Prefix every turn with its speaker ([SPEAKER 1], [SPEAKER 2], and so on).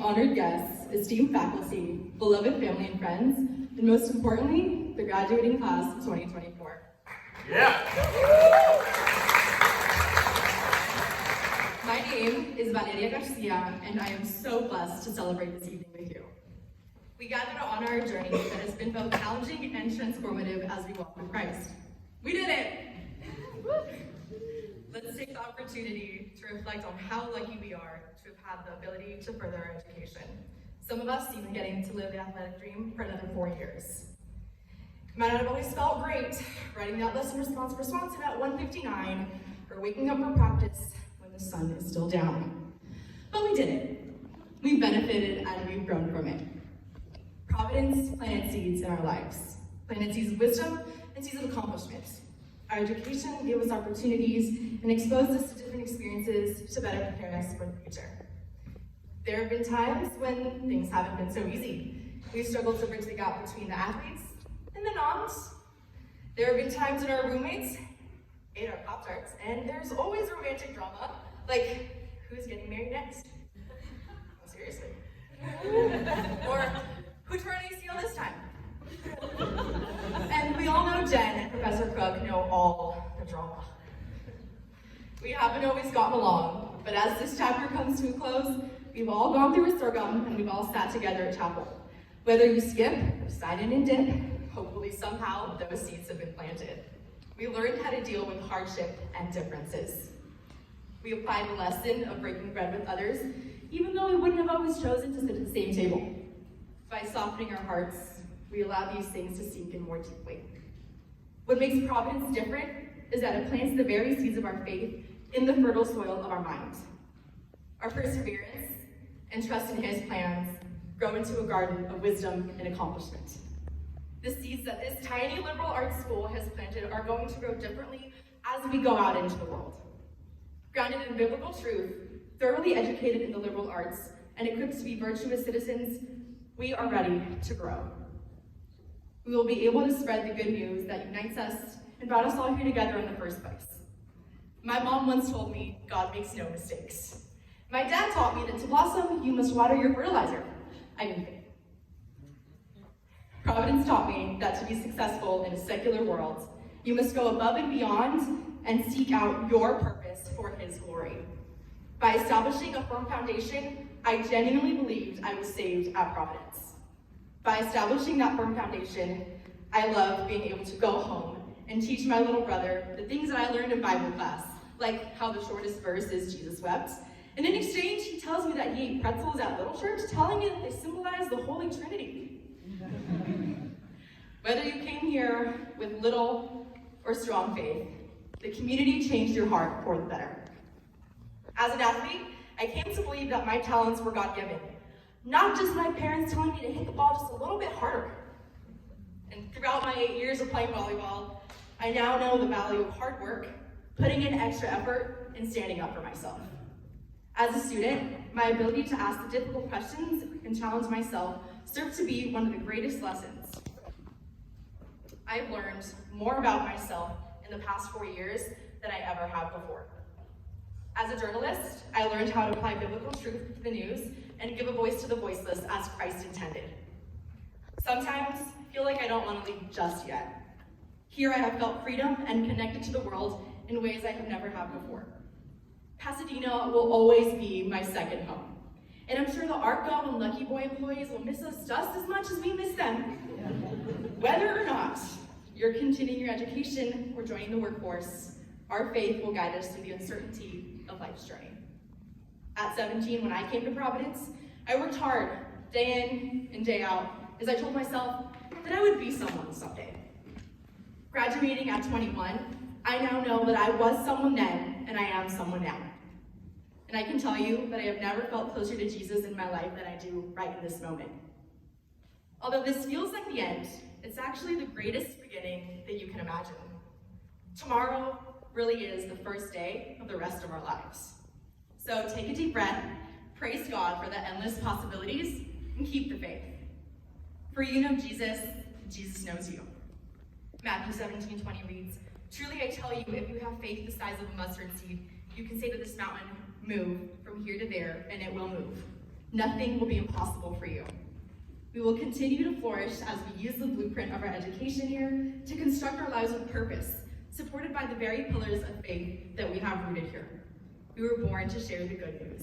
[SPEAKER 1] honored guests, esteemed faculty, beloved family and friends, and most importantly, the graduating class of 2024.
[SPEAKER 2] Yeah!
[SPEAKER 1] My name is Valeria Garcia, and I am so blessed to celebrate this evening with you. We gather to honor our journey that has been both challenging and transformative as we walk with Christ. We did it! Let's take the opportunity to reflect on how lucky we are to have had the ability to further our education. Some of us even getting to live the athletic dream for another 4 years. It might not have always felt great, writing that lesson response at 1:59, or waking up for practice when the sun is still down. But we did it. We benefited and we've grown from it. Providence planted seeds in our lives, planted seeds of wisdom and seeds of accomplishment. Our education gave us opportunities and exposed us to different experiences to better prepare us for the future. There have been times when things haven't been so easy. We've struggled to bridge the gap between the athletes and the noms. There have been times when our roommates ate our Pop-Tarts, and there's always romantic drama, like who's getting married next? Oh, seriously. Or who tore an ACL this time? And we all know Jen and Professor Cook know all the drama. We haven't always gotten along, but as this chapter comes to a close, we've all gone through a sorghum and we've all sat together at chapel. Whether you skip or sign in and dip, hopefully somehow those seeds have been planted. We learned how to deal with hardship and differences. We applied the lesson of breaking bread with others, even though we wouldn't have always chosen to sit at the same table. By softening our hearts, we allow these things to sink in more deeply. What makes Providence different is that it plants the very seeds of our faith in the fertile soil of our mind. Our perseverance and trust in His plans grow into a garden of wisdom and accomplishment. The seeds that this tiny liberal arts school has planted are going to grow differently as we go out into the world. Grounded in biblical truth, thoroughly educated in the liberal arts, and equipped to be virtuous citizens, we are ready to grow. We will be able to spread the good news that unites us and brought us all here together in the first place. My mom once told me, God makes no mistakes. My dad taught me that to blossom, you must water your fertilizer. I didn't think. Providence taught me that to be successful in a secular world, you must go above and beyond and seek out your purpose for His glory. By establishing a firm foundation, I genuinely believed I was saved at Providence. By establishing that firm foundation, I love being able to go home and teach my little brother the things that I learned in Bible class, like how the shortest verse is Jesus wept. And in exchange, he tells me that he ate pretzels at Little Church, telling me that they symbolize the Holy Trinity. Whether you came here with little or strong faith, the community changed your heart for the better. As an athlete, I came to believe that my talents were God-given, not just my parents telling me to hit the ball just a little bit harder. And throughout my 8 years of playing volleyball, I now know the value of hard work, putting in extra effort, and standing up for myself. As a student, my ability to ask the difficult questions and challenge myself served to be one of the greatest lessons. I've learned more about myself in the past 4 years than I ever have before. As a journalist, I learned how to apply biblical truth to the news and give a voice to the voiceless as Christ intended. Sometimes I feel like I don't want to leave just yet. Here I have felt freedom and connected to the world in ways I have never had before. Pasadena will always be my second home. And I'm sure the ArtGo and Lucky Boy employees will miss us just as much as we miss them. Whether or not you're continuing your education or joining the workforce, our faith will guide us through the uncertainty of life's journey. At 17, when I came to Providence, I worked hard, day in and day out, as I told myself that I would be someone someday. Graduating at 21, I now know that I was someone then, and I am someone now. And I can tell you that I have never felt closer to Jesus in my life than I do right in this moment. Although this feels like the end, it's actually the greatest beginning that you can imagine. Tomorrow really is the first day of the rest of our lives. So take a deep breath, praise God for the endless possibilities, and keep the faith. For you know Jesus, Jesus knows you. Matthew 17:20 reads, "Truly I tell you, if you have faith the size of a mustard seed, you can say to this mountain, 'Move from here to there,' and it will move. nothing will be impossible for you. We will continue to flourish as we use the blueprint of our education here to construct our lives with purpose, supported by the very pillars of faith that we have rooted here. We were born to share the good news.